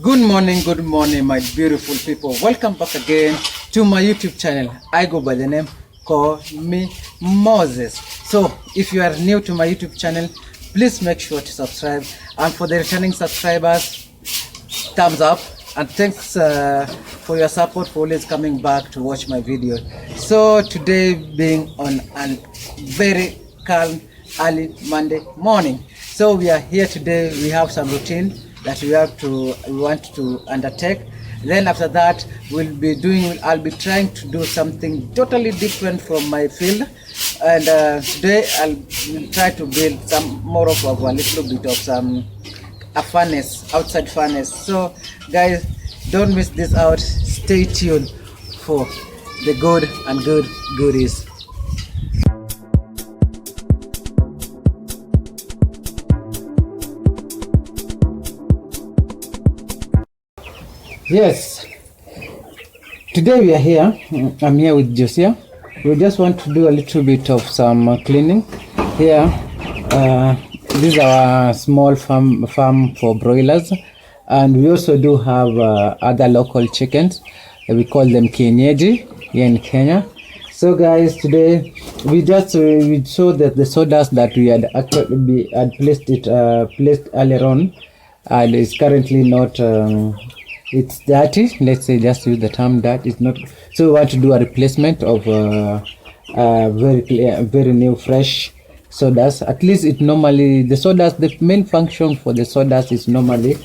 Good morning, my beautiful people. Welcome back again to my YouTube channel. I go by the name Call Me Moses. So, if you are new to my YouTube channel, please make sure to subscribe. And for the returning subscribers, thumbs up. And thanks for your support for always coming back to watch my video. So, today being on a very calm, early Monday morning. So, we are here today. We have some routine that we want to undertake. Then after that I'll be trying to do something totally different from my field, and today will try to build some more of a little bit of a furnace, outside furnace. So guys, don't miss this out. Stay tuned for the good goodies. Yes, today we are here. I'm here with Josiah. We just want to do a little bit of some cleaning here. This is our small farm for broilers, and we also do have other local chickens. We call them kienyeji here in Kenya. So guys, today we saw that the sawdust that we had actually placed earlier on, and is currently not. It's dirty. Let's say, just use the term that it's not. So we want to do a replacement of very clear, very new, fresh sawdust. At least the sawdust. The main function for the sawdust is normally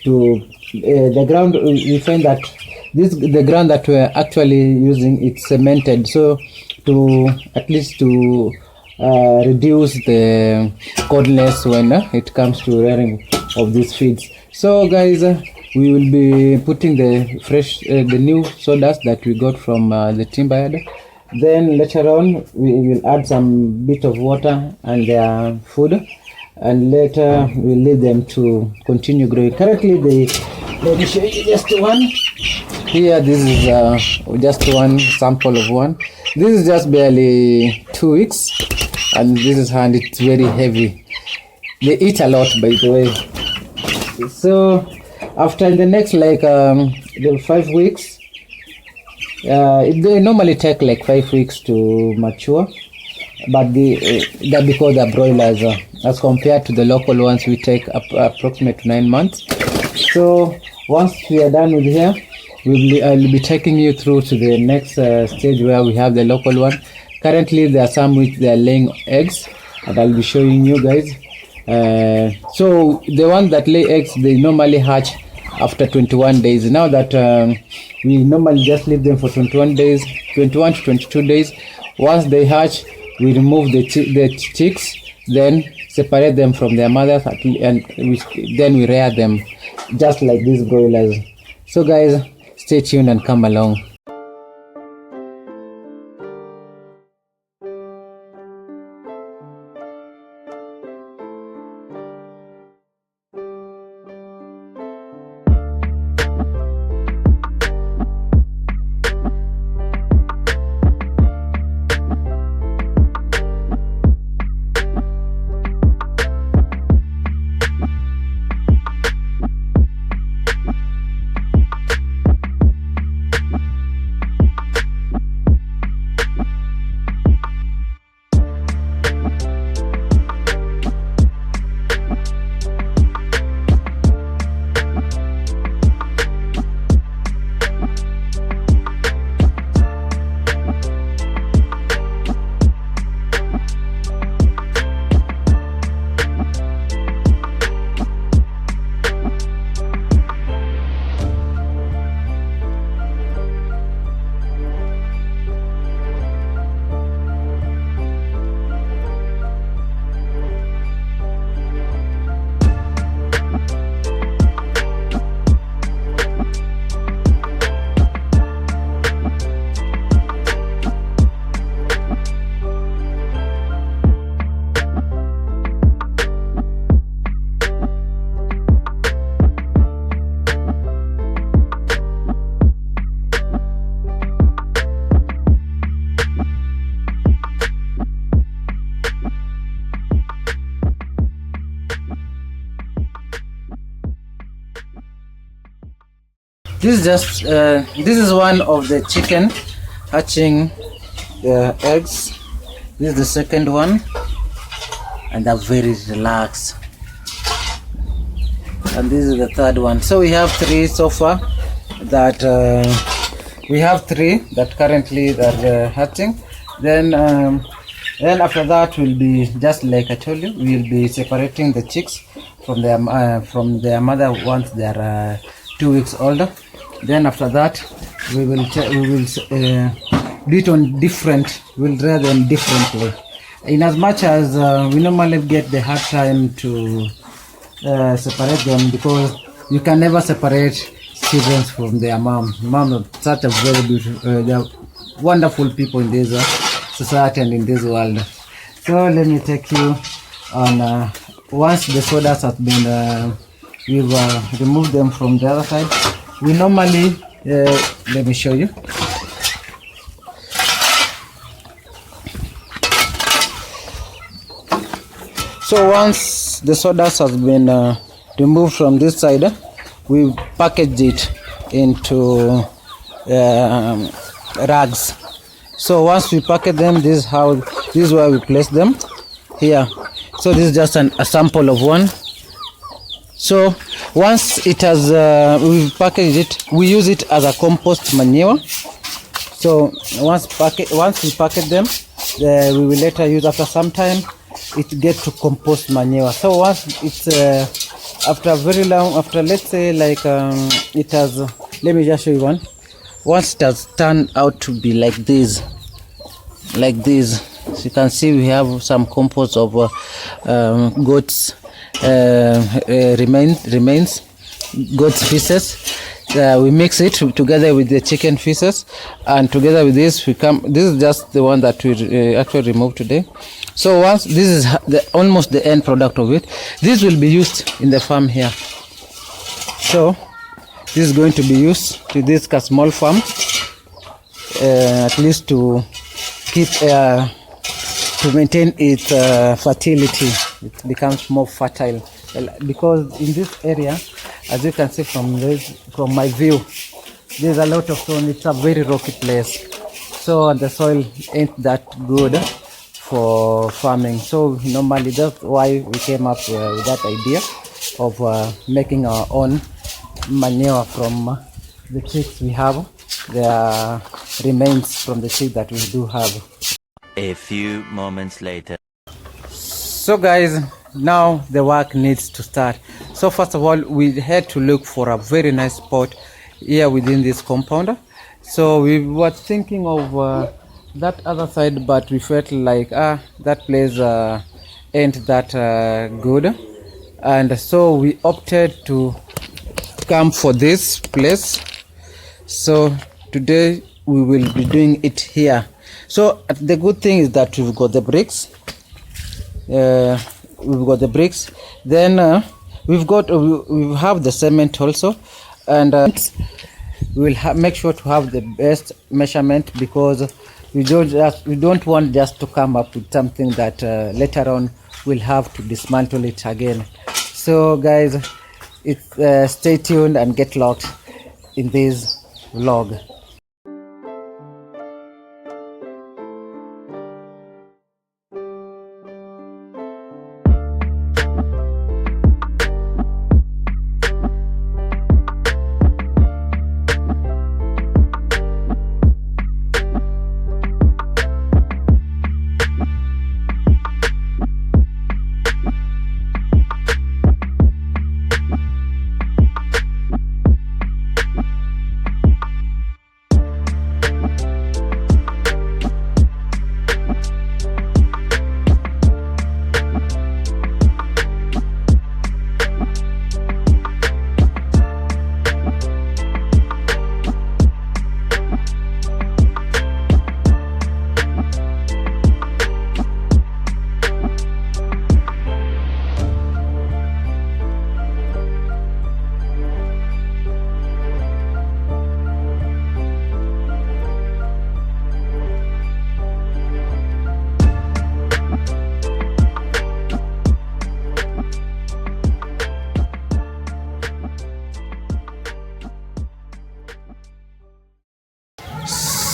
to the ground. We find that the ground that we're actually using, it's cemented. So to at least to reduce the coldness when it comes to rearing of these feeds. So guys. We will be putting the new sawdust that we got from the timber yard. Then later on, we will add some bit of water and their food, and later we'll leave them to continue growing. Currently, let me show you just one. Here, this is just one sample of one. This is just barely 2 weeks, and it's very heavy. They eat a lot, by the way. So. After the next the 5 weeks, they normally take like 5 weeks to mature, but that because they're broilers, as compared to the local ones, we take approximately 9 months. So once we are done with here, I'll be taking you through to the next stage where we have the local one. Currently, there are some which they are laying eggs, and I'll be showing you guys. So the ones that lay eggs, they normally hatch after 21 days. Now that we normally just leave them for 21 to 22 days. Once they hatch, we remove the chicks, then separate them from their mothers, and then we rear them just like these broilers. So guys, stay tuned and come along. This is just this is one of the chicken hatching eggs. This is the second one, and they're very relaxed. And this is the third one. So we have three so far. That we have three that currently are hatching. Then after that will be just like I told you. We will be separating the chicks from their mother once they are 2 weeks older. Then after that we will do it on different. We'll rear them differently. In as much as we normally get the hard time to separate them, because you can never separate children from their mom. Mom is such a very beautiful, they are wonderful people in this society and in this world. So let me take you on once the sawdust has been we've removed them from the other side. We normally let me show you. So once the sawdust has been removed from this side, we package it into rags. So once we package them, this is where we place them here. So this is just a sample of one. So once it has we package it, we use it as a compost manure. So once we package them, we will later use after some time. It gets to compost manure. So once it's after very long, after let's say like it has, let me just show you one. Once it has turned out to be like this, so you can see we have some compost of goats remains, goats feces. We mix it together with the chicken feces, and together with this we come. This is just the one that we actually removed today. So once this is almost the end product of it, this will be used in the farm here. So this is going to be used to this small farm, at least to keep to maintain its fertility. It becomes more fertile, because in this area, as you can see from my view, there's a lot of stone. It's a very rocky place, so the soil ain't that good for farming. So normally that's why we came up with that idea of making our own manure from the chicks we have, the remains from the chicks that we do have. A few moments later. So guys, now the work needs to start. So first of all, we had to look for a very nice spot here within this compound. So we were thinking of that other side, but we felt like that place ain't that good, and so we opted to come for this place. So today we will be doing it here. So the good thing is that we've got the bricks. Then we have the cement also, and we'll make sure to have the best measurement, because we don't want just to come up with something that later on we'll have to dismantle it again. So guys, stay tuned and get locked in this vlog.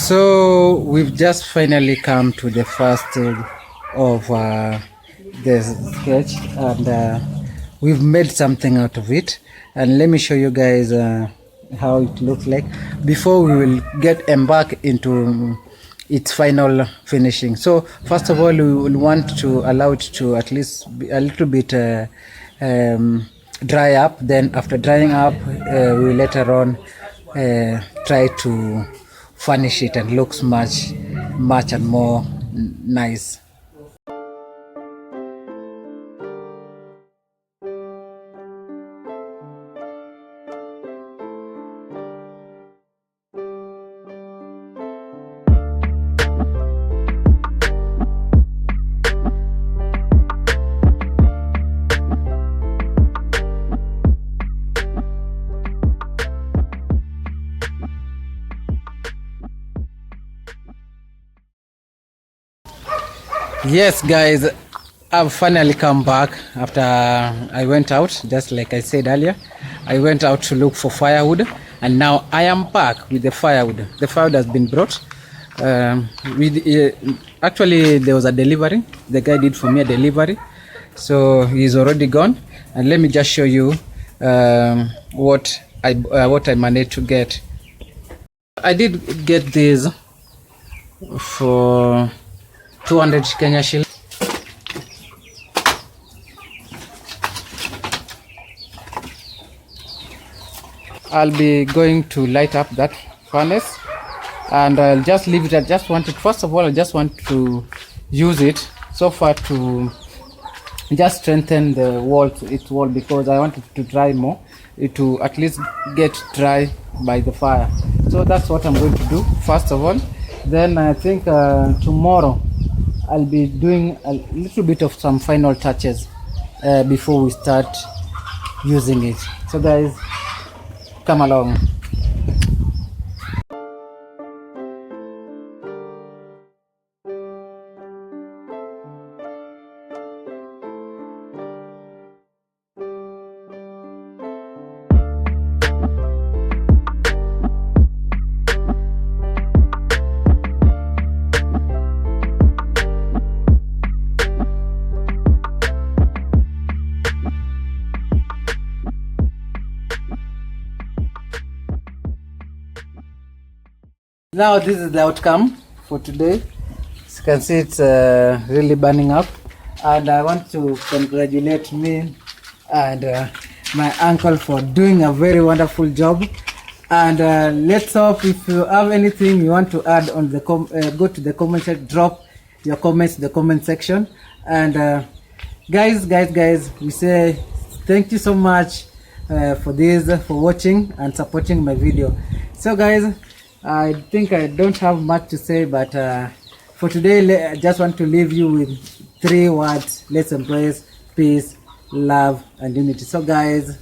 So we've just finally come to the first stage of the sketch, and we've made something out of it, and let me show you guys how it looks like before we will get embark into its final finishing. So first of all, we will want to allow it to at least be a little bit dry up. Then after drying up, we will later on try to furnish it and looks much and more nice. Yes guys, I've finally come back after I went out. Just like I said earlier, I went out to look for firewood, and now I am back with the firewood. The firewood has been brought. Actually there was a delivery. The guy did for me a delivery, so he's already gone. And let me just show you what I managed to get. I did get this for 200 Kenya shillings. I'll be going to light up that furnace, and I'll just leave it. I just wanted, first of all, I just want to use it so far to just strengthen the its wall, because I want it to dry more, to at least get dry by the fire. So that's what I'm going to do first of all. Then I think tomorrow I'll be doing a little bit of some final touches before we start using it. So guys, come along. Now this is the outcome for today. As you can see, it's really burning up, and I want to congratulate me and my uncle for doing a very wonderful job. And let's hope, if you have anything you want to add on the go to the comment section, drop your comments in the comment section. And guys, we say thank you so much for watching and supporting my video. So guys, I think I don't have much to say, but for today I just want to leave you with 3 words. Let's embrace peace, love and unity. So guys,